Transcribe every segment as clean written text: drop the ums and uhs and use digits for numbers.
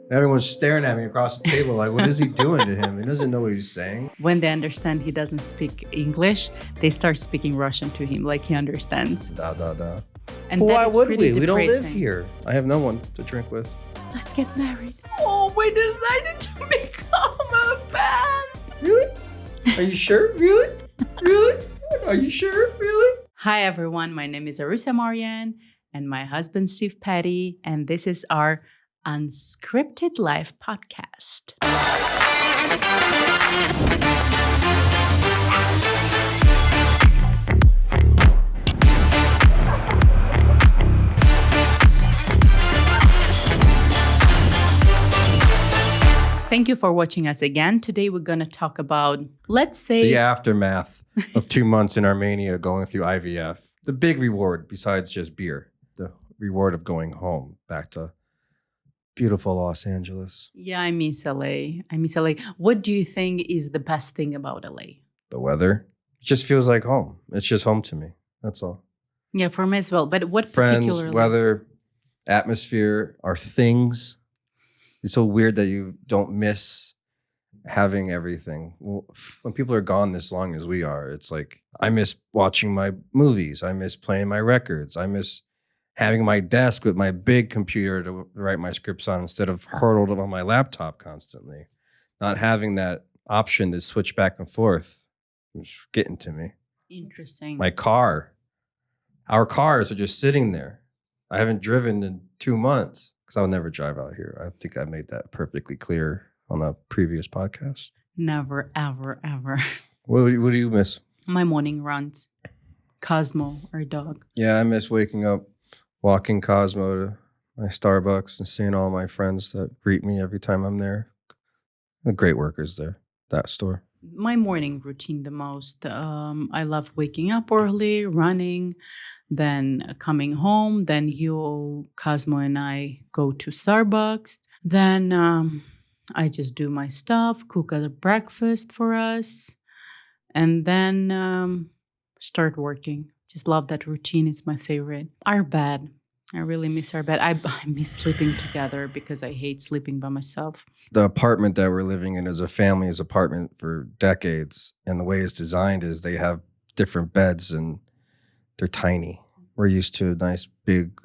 Everyone's staring at me across the table like, what is he doing to him? He doesn't know what he's saying. When they understand he doesn't speak English, they start speaking Russian to him like he understands. Da, da, da. And Well, that why is would pretty we? We don't live depressing. here. I have no one to drink with. Let's get married. Oh, we decided to become a band. Really? Are you sure? Really? Really? Are you sure? Really? Hi, everyone. My name is Arus and my husband, Steve Petty, and this is our Unscripted Life podcast. Thank you for watching us again. Today we're going to talk about, let's say... The aftermath of 2 months in Armenia going through IVF. The big reward besides just beer. The reward of going home back to beautiful Los Angeles. Yeah, I miss LA. What do you think is the best thing about LA? The weather. It just feels like home. It's just home to me. That's all. Yeah, for me as well. But what Friends, particularly? weather, atmosphere, are things. It's so weird that you don't miss having everything. Well, when people are gone this long as we are, it's like I miss watching my movies. I miss playing my records. I miss having my desk with my big computer to write my scripts on instead of hurtled on my laptop constantly. Not having that option to switch back and forth was getting to me. Interesting. My car. Our cars are just sitting there. I haven't driven in 2 months because I'll never drive out here. I think I made that perfectly clear on the previous podcast. Never, ever, ever. What do you miss? My morning runs. Cosmo, our dog. Yeah, I miss waking up, walking Cosmo to my Starbucks and seeing all my friends that greet me every time I'm there. The great workers there, that store. My morning routine the most. I love waking up early, running, then coming home. Then Cosmo and I go to Starbucks. Then I just do my stuff, cook a breakfast for us, and then start working. Just love that routine. It's my favorite. Our bed. I really miss our bed. I miss sleeping together because I hate sleeping by myself. The apartment that we're living in is a family's apartment for decades. And the way it's designed is they have different beds and they're tiny. We're used to a nice big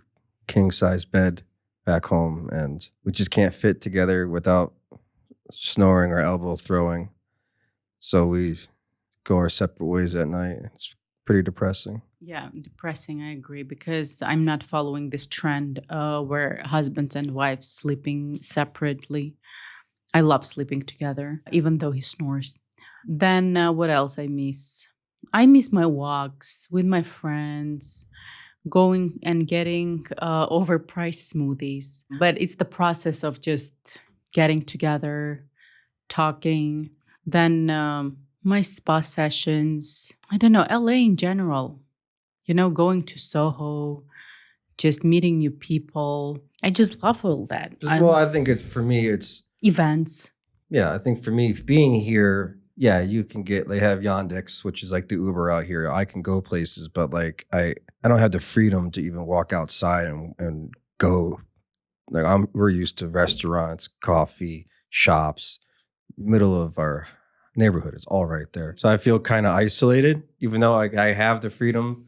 king-size bed back home and we just can't fit together without snoring or elbow throwing. So we go our separate ways at night. It's pretty depressing. Yeah, depressing, I agree, because I'm not following this trend where husbands and wives sleeping separately. I love sleeping together, even though he snores. Then what else I miss? I miss my walks with my friends, going and getting overpriced smoothies. But it's the process of just getting together, talking. Then my spa sessions. I don't know, LA in general. You know, going to Soho, just meeting new people. I just love all that. I think for me, it's events. Yeah, I think for me, being here, yeah, you can they have Yandex, which is like the Uber out here. I can go places, but like I don't have the freedom to even walk outside and go. Like we're used to restaurants, coffee, shops, middle of our neighborhood. It's all right there. So I feel kind of isolated, even though I have the freedom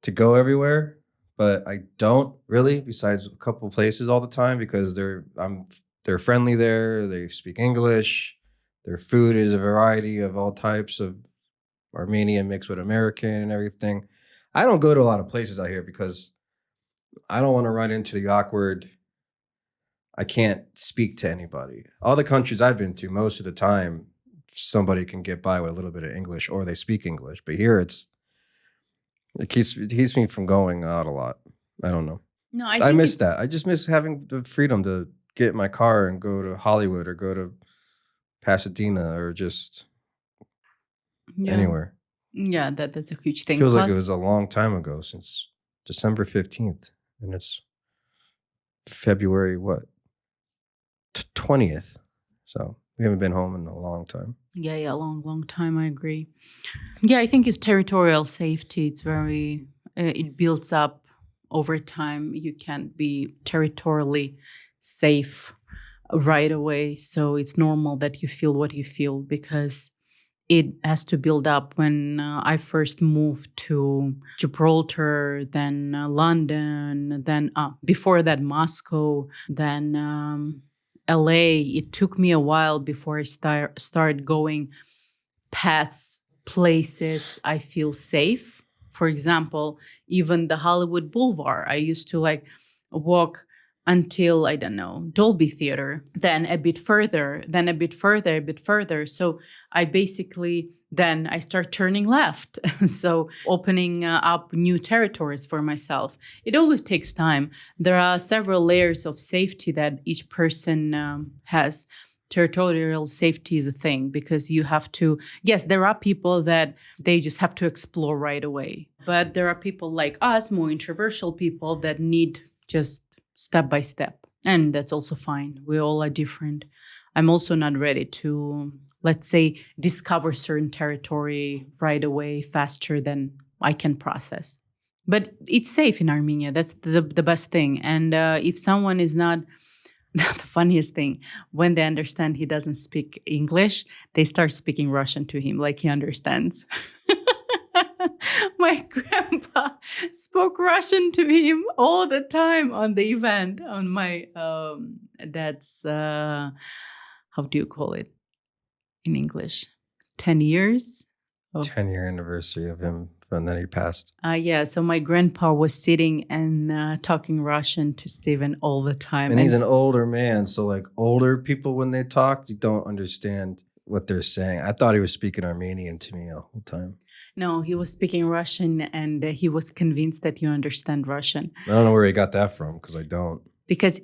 to go everywhere, but I don't really, besides a couple places all the time because they're friendly there. They speak English. Their food is a variety of all types of Armenian mixed with American and everything. I don't go to a lot of places out here because I don't want to run into the awkward, I can't speak to anybody. All the countries I've been to, most of the time, somebody can get by with a little bit of English or they speak English. But here it keeps me from going out a lot. I don't know. No, I miss that. I just miss having the freedom to get in my car and go to Hollywood or go to Pasadena or just anywhere. Yeah, that's a huge thing. Feels like it was a long time ago, since December 15th. And it's February, 20th. So we haven't been home in a long time. Yeah, long time. I agree. Yeah, I think it's territorial safety. It's very, it builds up over time. You can't be territorially safe right away. So it's normal that you feel what you feel because it has to build up. When I first moved to Gibraltar, then London, then before that Moscow, then LA, it took me a while before I started going past places I feel safe. For example, even the Hollywood Boulevard, I used to like walk until, I don't know, Dolby Theater, then a bit further, then a bit further, a bit further. So then I start turning left. So opening up new territories for myself. It always takes time. There are several layers of safety that each person has. Territorial safety is a thing because you have to, yes, there are people that they just have to explore right away. But there are people like us, more introversial people that need just step by step. And that's also fine. We all are different. I'm also not ready to, let's say, discover certain territory right away faster than I can process. But it's safe in Armenia. That's the best thing. And if someone is not, the funniest thing, when they understand he doesn't speak English, they start speaking Russian to him like he understands. My grandpa spoke Russian to him all the time on the event, on my dad's, how do you call it in English? 10 years? 10-year anniversary of him, and then he passed. Yeah, so my grandpa was sitting and talking Russian to Stephen all the time. And he's an older man, so like older people, when they talk, you don't understand what they're saying. I thought he was speaking Armenian to me the whole time. No, he was speaking Russian, and he was convinced that you understand Russian. I don't know where he got that from, because I don't. Because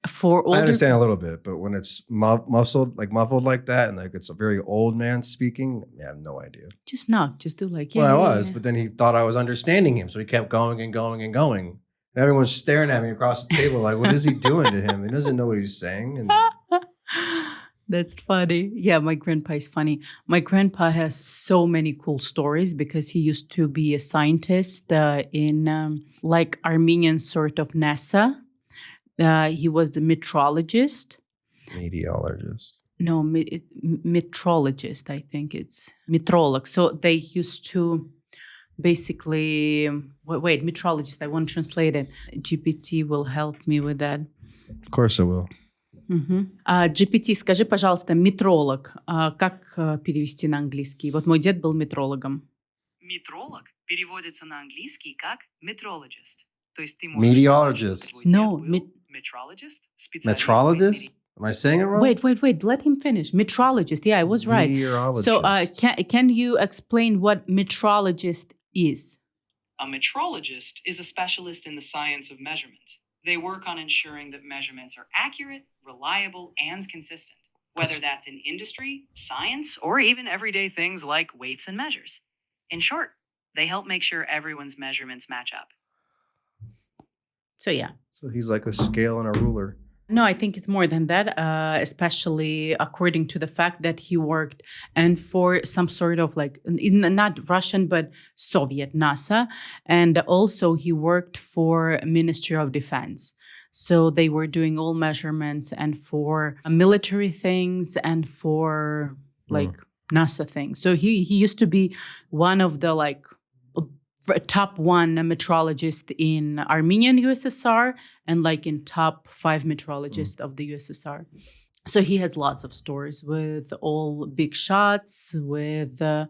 for older, I understand a little bit, but when it's muffled like that, and like it's a very old man speaking, I have no idea. Just knock, just do like, yeah. Well, I was, but then he thought I was understanding him, so he kept going and going and going. And everyone's staring at me across the table like, what is he doing to him? He doesn't know what he's saying. And that's funny. Yeah, my grandpa is funny. My grandpa has so many cool stories because he used to be a scientist in like Armenian sort of NASA. He was the metrologist. Meteorologist. No, metrologist, I think it's metrolog. So they used to basically, wait, metrologist, I won't translate it. GPT will help me with that. Of course it will. GPT, скажи, пожалуйста, метролог. Как перевести на английский? Вот мой дед был метрологом. Метролог переводится на английский как metrologist. То есть ты можешь Meteorologist. No, metrologist? Metrologist? Am I saying it wrong? Wait. Let him finish. Metrologist. Yeah, I was right. Meteorologist. So can you explain what metrologist is? A metrologist is a specialist in the science of measurement. They work on ensuring that measurements are accurate, reliable, and consistent, whether that's in industry, science, or even everyday things like weights and measures. In short, they help make sure everyone's measurements match up. So yeah. So he's like a scale and a ruler. No, I think it's more than that, especially according to the fact that he worked and for some sort of like, not Russian, but Soviet NASA. And also he worked for Ministry of Defense. So they were doing all measurements and for military things and for like NASA things. So he used to be one of the like top one metrologist in Armenian USSR and like in top 5 metrologists of the USSR. So he has lots of stories with all big shots, with, I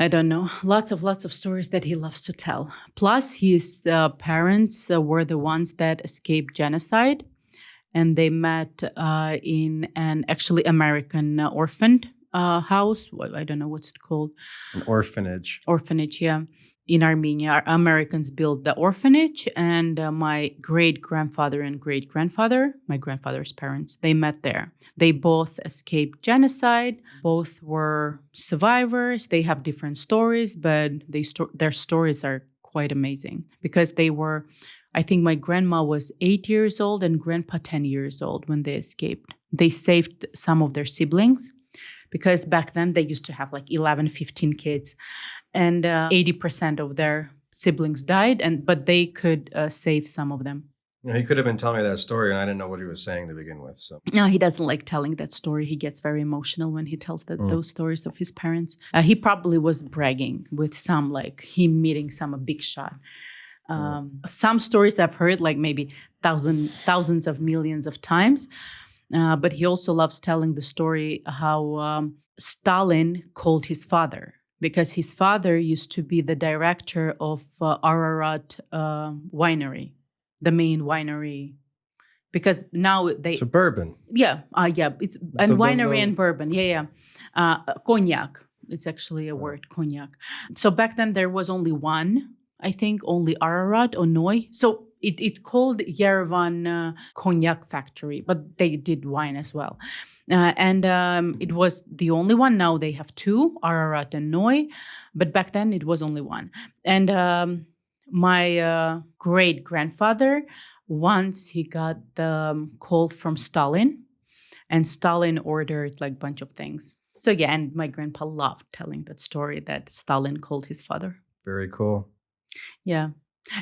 don't know, lots of stories that he loves to tell. Plus his parents were the ones that escaped genocide, and they met in an actually American orphan house. I don't know what's it called. An orphanage. Orphanage, yeah. In Armenia, Americans built the orphanage, and my great-grandfather and great-grandfather, my grandfather's parents, they met there. They both escaped genocide. Both were survivors. They have different stories, but their stories are quite amazing because they were, I think my grandma was 8 years old and grandpa 10 years old when they escaped. They saved some of their siblings because back then they used to have like 11, 15 kids. And 80% of their siblings died, but they could save some of them. You know, he could have been telling me that story, and I didn't know what he was saying to begin with. So No, he doesn't like telling that story. He gets very emotional when he tells those stories of his parents. He probably was bragging with some, like him meeting some big shot. Some stories I've heard, like maybe thousands of millions of times. But he also loves telling the story how Stalin called his father, because his father used to be the director of Ararat winery, the main winery. Because now they suburban. yeah it's and winery and bourbon cognac, it's actually a word, cognac. So back then there was only one, I think only Ararat or Noi, so it called Yerevan cognac factory, but they did wine as well. And it was the only one. Now they have two, Ararat and Noi, but back then it was only one. And my great grandfather, once he got the call from Stalin, and Stalin ordered like a bunch of things. So yeah, and my grandpa loved telling that story that Stalin called his father. Very cool. Yeah.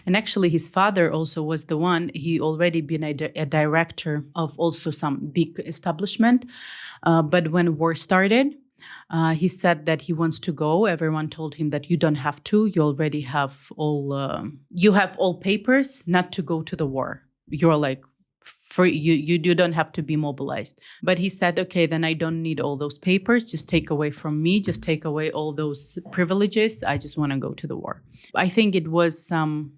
And actually his father also was the one, he already been a director of also some big establishment. But when war started, he said that he wants to go. Everyone told him that you don't have to. You already have all papers not to go to the war. You're like free. You don't have to be mobilized. But he said, okay, then I don't need all those papers. Just take away from me. Just take away all those privileges. I just want to go to the war. I think it was some,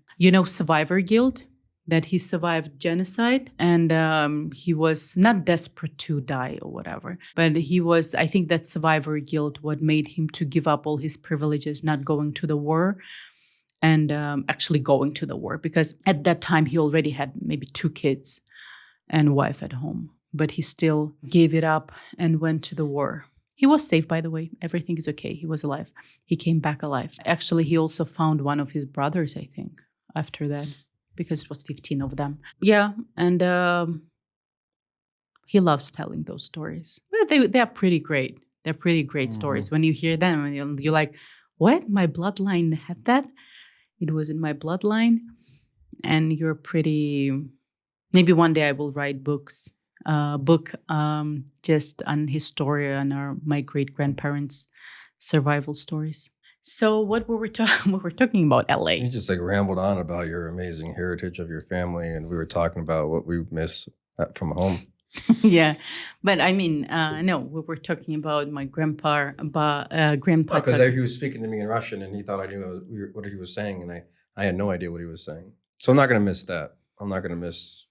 survivor guilt, that he survived genocide, and he was not desperate to die or whatever, but I think that survivor guilt what made him to give up all his privileges, not going to the war, and actually going to the war, because at that time he already had maybe 2 kids and wife at home, but he still gave it up and went to the war. He was safe, by the way. Everything is okay. He was alive. He came back alive. Actually, he also found one of his brothers, I think, after that, because it was 15 of them. Yeah, and he loves telling those stories. Well, they are pretty great. They're pretty great stories. When you hear them, and you're like, what? My bloodline had that? It was in my bloodline. And you're pretty... Maybe one day I will write book just on his story and my great-grandparents' survival stories. So what were we talking about, LA? You just like rambled on about your amazing heritage of your family, and we were talking about what we miss from home. Yeah, but I mean, no, we were talking about my grandpa. Because he was speaking to me in Russian, and he thought I knew what he was saying, and I had no idea what he was saying. So I'm not going to miss that. I'm not going to miss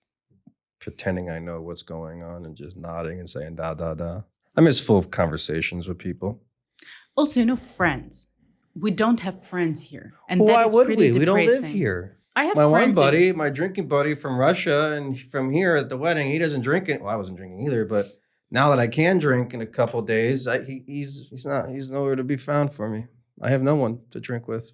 pretending I know what's going on and just nodding and saying da da da. I miss full conversations with people. Also, friends. We don't have friends here, and Why that is would pretty we? We don't depressing. live here. I have my friends. One buddy, my drinking buddy from Russia, and from here at the wedding, he doesn't drink it. Well, I wasn't drinking either, but now that I can drink in a couple of days, he's nowhere to be found for me. I have no one to drink with.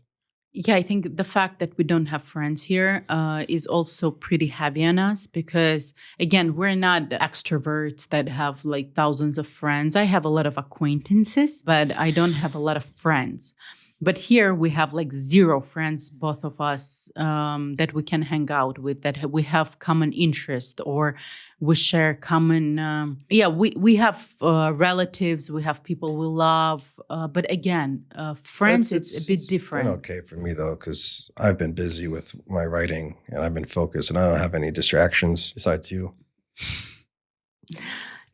Yeah, I think the fact that we don't have friends here is also pretty heavy on us, because, again, we're not extroverts that have like thousands of friends. I have a lot of acquaintances, but I don't have a lot of friends. But here we have like 0 friends, both of us, that we can hang out with, that we have common interest, or we share common... we have relatives, we have people we love. But again, friends, it's a bit different. It's been okay for me, though, because I've been busy with my writing, and I've been focused, and I don't have any distractions besides you.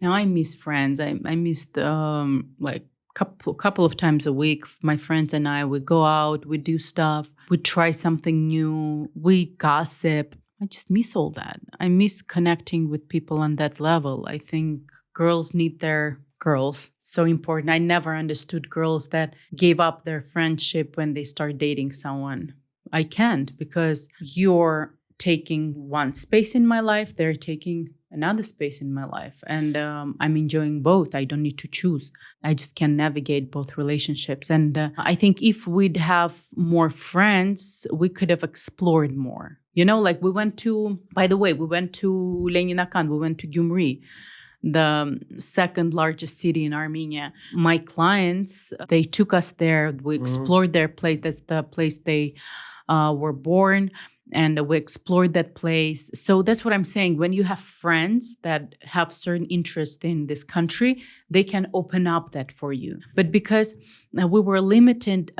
Now I miss friends. I missed like couple of times a week, my friends and I, we go out, we do stuff, we try something new, we gossip. I just miss all that. I miss connecting with people on that level. I think girls need their girls. So important. I never understood girls that gave up their friendship when they start dating someone. I can't, because you're taking one space in my life, they're taking another space in my life, and I'm enjoying both. I don't need to choose. I just can navigate both relationships. And I think if we'd have more friends, we could have explored more. Like we went to Leninakan, we went to Gyumri, the second largest city in Armenia. My clients, they took us there. We explored their place. That's the place they were born. and we explored that place. So that's what I'm saying. When you have friends that have certain interest in this country, they can open up that for you. But because we were limited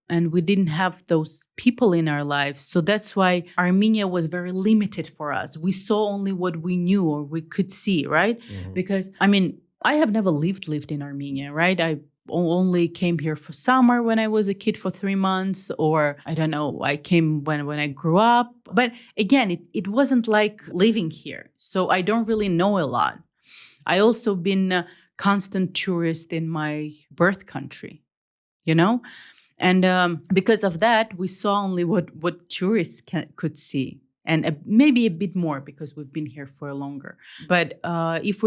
and we didn't have those people in our lives, so that's why Armenia was very limited for us. We saw only what we knew or we could see, right? Because, I mean, I have never lived in Armenia, right? I only came here for summer when I was a kid for 3 months, or I don't know, I came when I grew up. But again, it wasn't like living here. So I don't really know a lot. I also been a constant tourist in my birth country, you know? And because of that, we saw only what tourists could see. And maybe a bit more because we've been here for longer. But if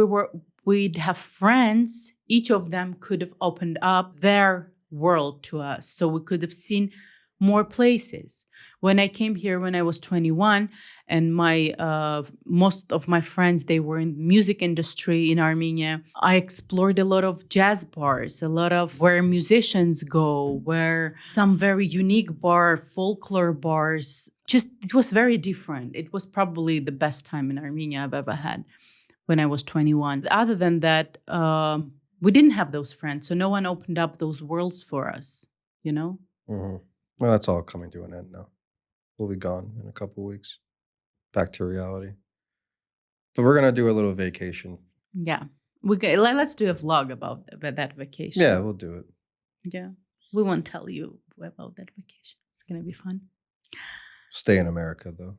we'd have friends, each of them could have opened up their world to us. So we could have seen more places. When I came here when I was 21, and my most of my friends, they were in the music industry in Armenia, I explored a lot of jazz bars, a lot of where musicians go, where some very unique folklore bars. Just, it was very different. It was probably the best time in Armenia I've ever had when I was 21. Other than that, we didn't have those friends. So no one opened up those worlds for us, you know? Well, that's all coming to an end now. We'll be gone in a couple of weeks. Back to reality. But we're going to do a little vacation. Yeah. Let's do a vlog about that vacation. Yeah, we'll do it. Yeah. We won't tell you about that vacation. It's going to be fun. Stay in America, though.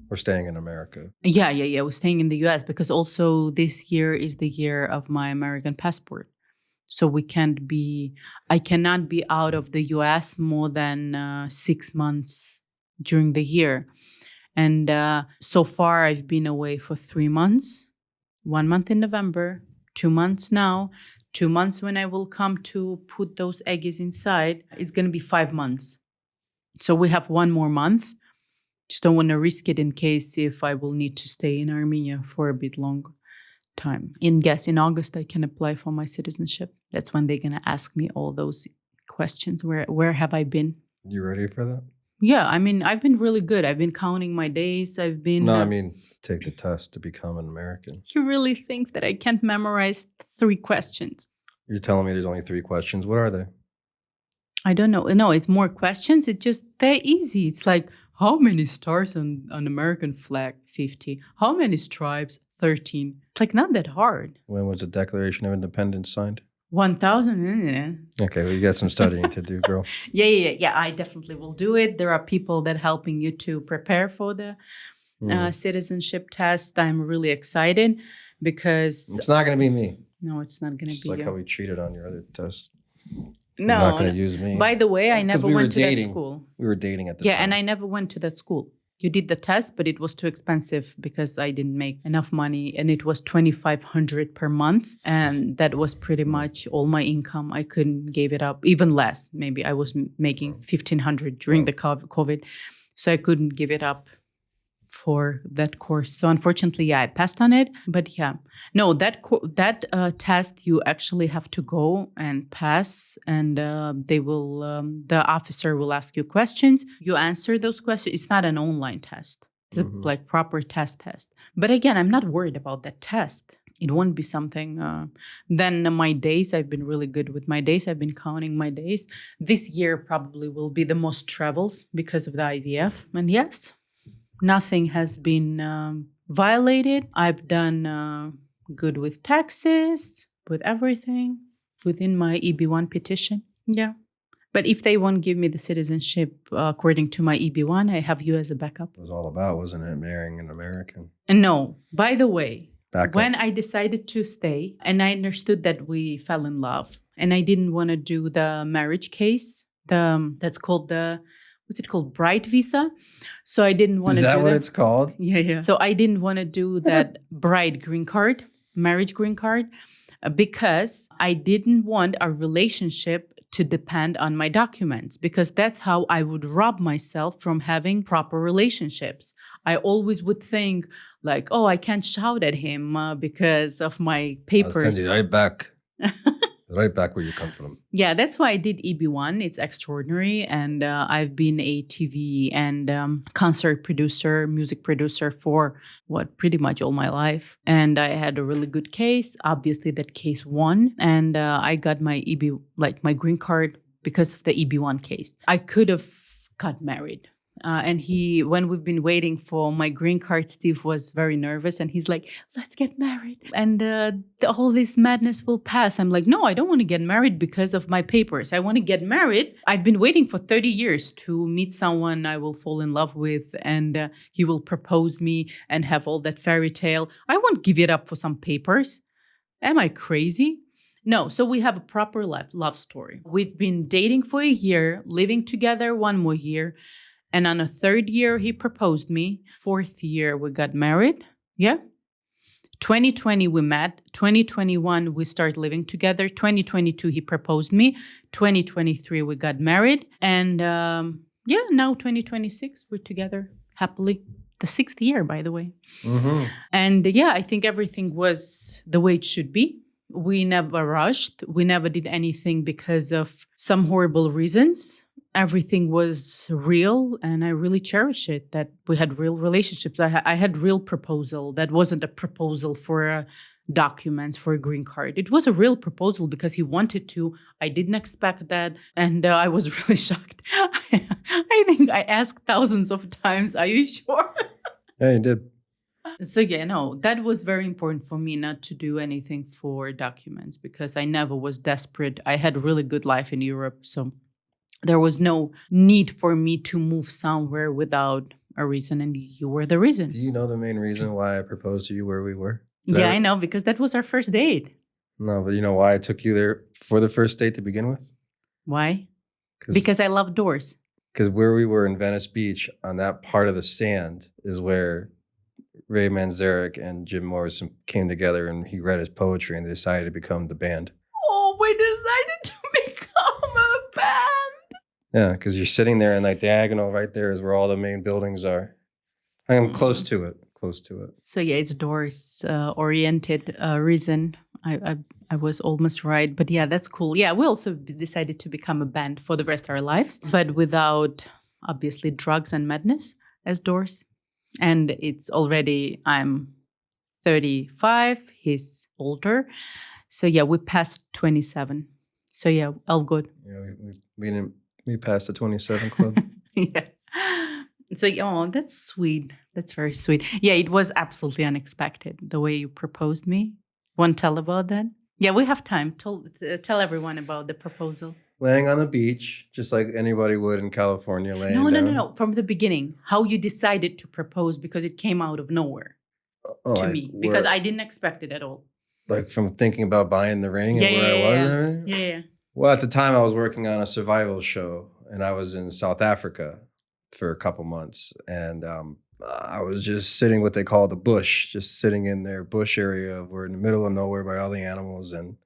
We're staying in America. Yeah. We're staying in the US because also this year is the year of my American passport. So I cannot be out of the US more than 6 months during the year. And so far I've been away for 3 months, 1 month in November, 2 months now, 2 months when I will come to put those eggs inside. It's going to be 5 months. So we have 1 more month. Just don't want to risk it in case if I will need to stay in Armenia for a bit longer time. In August, I can apply for my citizenship. That's when they're going to ask me all those questions. Where have I been? You ready for that? Yeah, I mean, I've been really good. I've been counting my days. I've been... No, I mean, take the test to become an American. He really thinks that I can't memorize 3 questions. You're telling me there's only 3 questions? What are they? I don't know. No, it's more questions. It's just, they're easy. It's like, how many stars on an American flag? 50. How many stripes? 13. It's like not that hard. When was the Declaration of Independence signed? 1,000. Okay, well, you got some studying to do, girl. Yeah. I definitely will do it. There are people that helping you to prepare for the citizenship test. I'm really excited because... It's not going to be me. No, it's not going to be Just like you. how we cheated on your other test. No. You're not going to use me. By the way, I never went to dating. that school. We were dating at the time. Yeah, and I never went to that school. You did the test, but it was too expensive because I didn't make enough money, and it was $2,500 per month, and that was pretty much all my income. I couldn't give it up, even less. Maybe I was making $1,500 during the COVID, so I couldn't give it up for that course. So unfortunately, yeah, I passed on it. But yeah, no, that test you actually have to go and pass, and the officer will ask you questions. You answer those questions. It's not an online test. It's a like proper test. But again, I'm not worried about that test. It won't be something. Then my days, I've been really good with my days. I've been counting my days. This year probably will be the most travels because of the IVF. And yes, nothing has been violated. I've done good with taxes, with everything, within my EB1 petition. Yeah. But if they won't give me the citizenship according to my EB1, I have you as a backup. It was all about, wasn't it, marrying an American? And no, by the way, Backup. When I decided to stay and I understood that we fell in love and I didn't want to do the marriage case, that's called what's it called? Bride visa. So I didn't want to do that. Is that what it's called? Yeah. So I didn't want to do that bride green card, marriage green card, because I didn't want our relationship to depend on my documents, because that's how I would rob myself from having proper relationships. I always would think like, oh, I can't shout at him because of my papers. I'll send you right back. Right back where you come from. Yeah, that's why I did EB1. It's extraordinary. And I've been a TV and concert producer, music producer for pretty much all my life. And I had a really good case. Obviously, that case won. And I got my my green card because of the EB1 case. I could have got married. And when we've been waiting for my green card, Steve was very nervous and he's like, let's get married. And all this madness will pass. I'm like, no, I don't want to get married because of my papers. I want to get married. I've been waiting for 30 years to meet someone I will fall in love with and he will propose me and have all that fairy tale. I won't give it up for some papers. Am I crazy? No, so we have a proper love story. We've been dating for a year, living together 1 more year. And on a 3rd year, he proposed me. 4th year, we got married. Yeah. 2020, we met. 2021, we started living together. 2022, he proposed me. 2023, we got married. And now 2026, we're together happily. The 6th year, by the way. Mm-hmm. And I think everything was the way it should be. We never rushed. We never did anything because of some horrible reasons. Everything was real, and I really cherish it that we had real relationships. I had real proposal. That wasn't a proposal for documents, for a green card. It was a real proposal because he wanted to. I didn't expect that, and I was really shocked. I think I asked thousands of times, are you sure? Yeah, you did. So that was very important for me not to do anything for documents because I never was desperate. I had a really good life in Europe, so there was no need for me to move somewhere without a reason, and you were the reason. Do you know the main reason why I proposed to you where we were? Yeah, I know, because that was our first date. No, but you know why I took you there for the first date to begin with? Why? Because I love doors. Because where we were in Venice Beach, on that part of the sand, is where Ray Manzarek and Jim Morrison came together, and he read his poetry, and they decided to become the band. Oh, we decided to become a band. Yeah, because you're sitting there in that diagonal right there is where all the main buildings are. I'm close to it. So it's doors oriented reason. I was almost right. But that's cool. Yeah, we also decided to become a band for the rest of our lives, but without obviously drugs and madness as doors. And it's already, I'm 35, he's older. So we passed 27. So all good. Yeah, we passed the 27 club. Yeah. So, that's sweet. That's very sweet. Yeah, it was absolutely unexpected, the way you proposed me. Want to tell about that? Yeah, we have time. Tell everyone about the proposal. Laying on the beach, just like anybody would in California. No. From the beginning, how you decided to propose, because it came out of nowhere to me. Because I didn't expect it at all. Like from thinking about buying the ring and where I was and everything? Yeah. Well, at the time I was working on a survival show, and I was in South Africa for a couple months. And I was just sitting what they call the bush, just sitting in their bush area. We're in the middle of nowhere by all the animals. And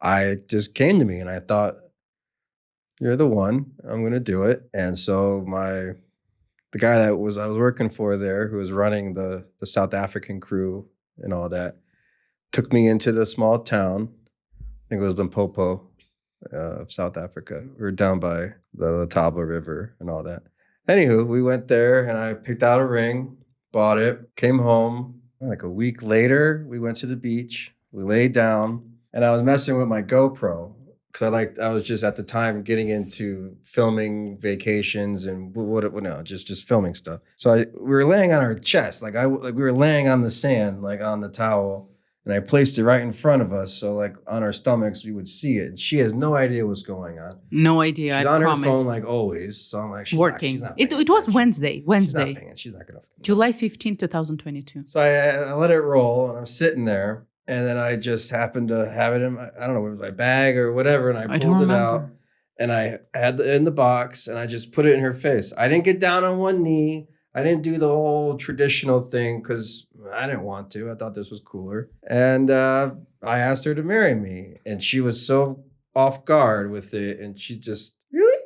I just came to me and I thought, you're the one, I'm going to do it. And so the guy that I was working for there, who was running the South African crew and all that, took me into the small town. I think it was Limpopo of South Africa. We were down by the Letaba River and all that. Anywho, we went there and I picked out a ring, bought it, came home. Like a week later, we went to the beach. We laid down and I was messing with my GoPro because I was just at the time getting into filming vacations and just filming stuff. So we were laying on our chest, we were laying on the sand, like on the towel. And I placed it right in front of us. So like on our stomachs, we would see it. And she has no idea what's going on. No idea, she's on her phone like always. So I'm like, she's working. Not it was Wednesday. She's not going to. July 15, 2022. So I let it roll and I'm sitting there. And then I just happened to have it in I don't know, it was my bag or whatever. And I pulled it out. And I had it in the box and I just put it in her face. I didn't get down on one knee. I didn't do the whole traditional thing because I didn't want to. I thought this was cooler. And I asked her to marry me. And she was so off guard with it. And she just, really?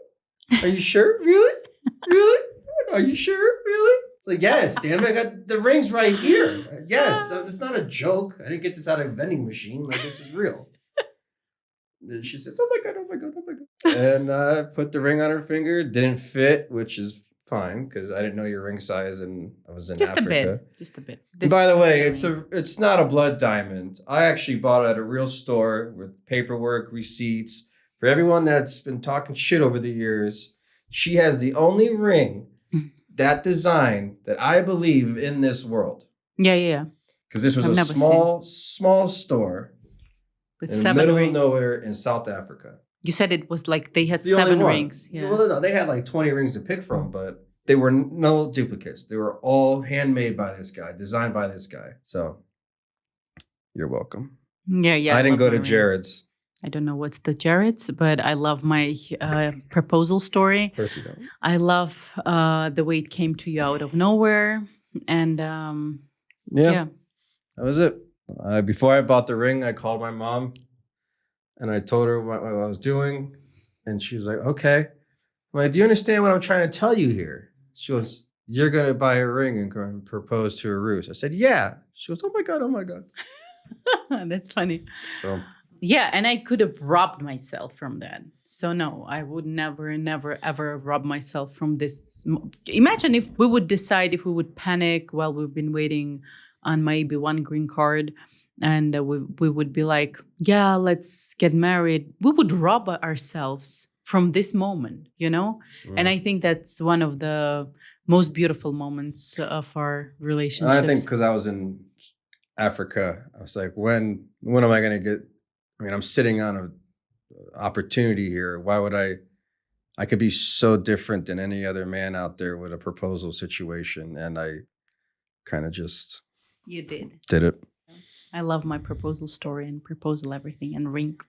Are you sure? Really? Really? Are you sure? Really? It's like, yes, damn it. I got the ring's right here. Yes, it's not a joke. I didn't get this out of a vending machine. Like, this is real. And she says, "Oh my god, oh my god, oh my god!" And I put the ring on her finger. Didn't fit, which is fine because I didn't know your ring size, and I was in Just Africa. a bit. Just a bit. And by the way, ring. it's not a blood diamond. I actually bought it at a real store with paperwork, receipts. For everyone that's been talking shit over the years, she has the only ring, that design, that I believe in this world. Yeah. Because this was I've a never small store With in the 7 middle rings. of nowhere in South Africa. You said it was like they had It's the only 7 one. rings. Yeah. Well, no, they had like 20 rings to pick from, but they were no duplicates. They were all handmade by this guy, designed by this guy. So you're welcome. Yeah. I didn't love go my to ring. Jared's. I don't know what's the Jared's, but I love my proposal story. Of course you don't. I love the way it came to you out of nowhere. And yeah. That was it. Before I bought the ring, I called my mom and I told her what I was doing. And she was like, okay. I'm like, do you understand what I'm trying to tell you here? She goes, you're going to buy a ring and go and propose to Arus. I said, yeah. She goes, oh my God, oh my God. That's funny. So, yeah, and I could have robbed myself from that. So no, I would never, ever rob myself from this. Imagine if we would decide, if we would panic while we've been waiting on maybe one green card, and we would be like, yeah, let's get married. We would rob ourselves from this moment, you know? And I think that's one of the most beautiful moments of our relationship. I think because I was in Africa, I was like, when am I going to get, I mean, I'm sitting on an opportunity here. Why would I could be so different than any other man out there with a proposal situation. And I kind of just You did it. I love my proposal story and proposal everything and ring.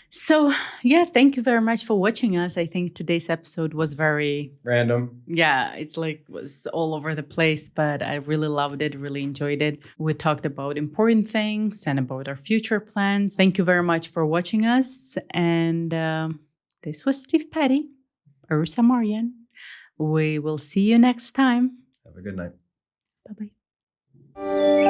So yeah, thank you very much for watching us. I think today's episode was very Random. Yeah, it's like was all over the place, but I really loved it, really enjoyed it. We talked about important things and about our future plans. Thank you very much for watching us. And this was Steve Petty, Arus Armenian. We will see you next time. Have a good night. Bye-bye.